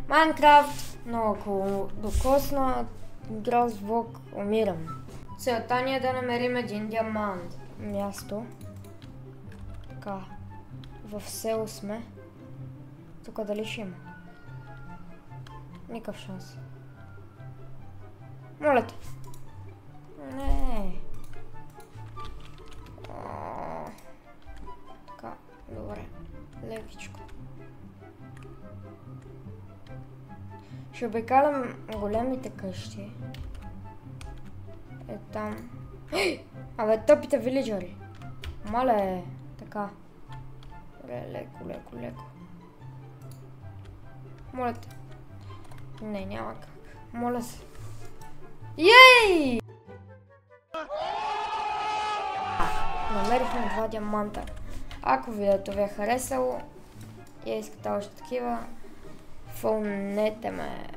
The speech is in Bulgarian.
Майнкрафт, но ако докосна игра звук, умирам. Целта ни е да намерим един диамант. Място. Така. В село сме. Тук дали ще има? Никакъв шанс. Моля те. Не. Така, добре. Лекичко. Ще обикалям големите къщи. Е там. Абе, тъпите вилиджери. Мале, така. Леко. Моля те. Не, няма как. Моля се. Ей! Намерихме 2 диаманта. Ако видеото ви е харесало и искате още такива, фолнете ме.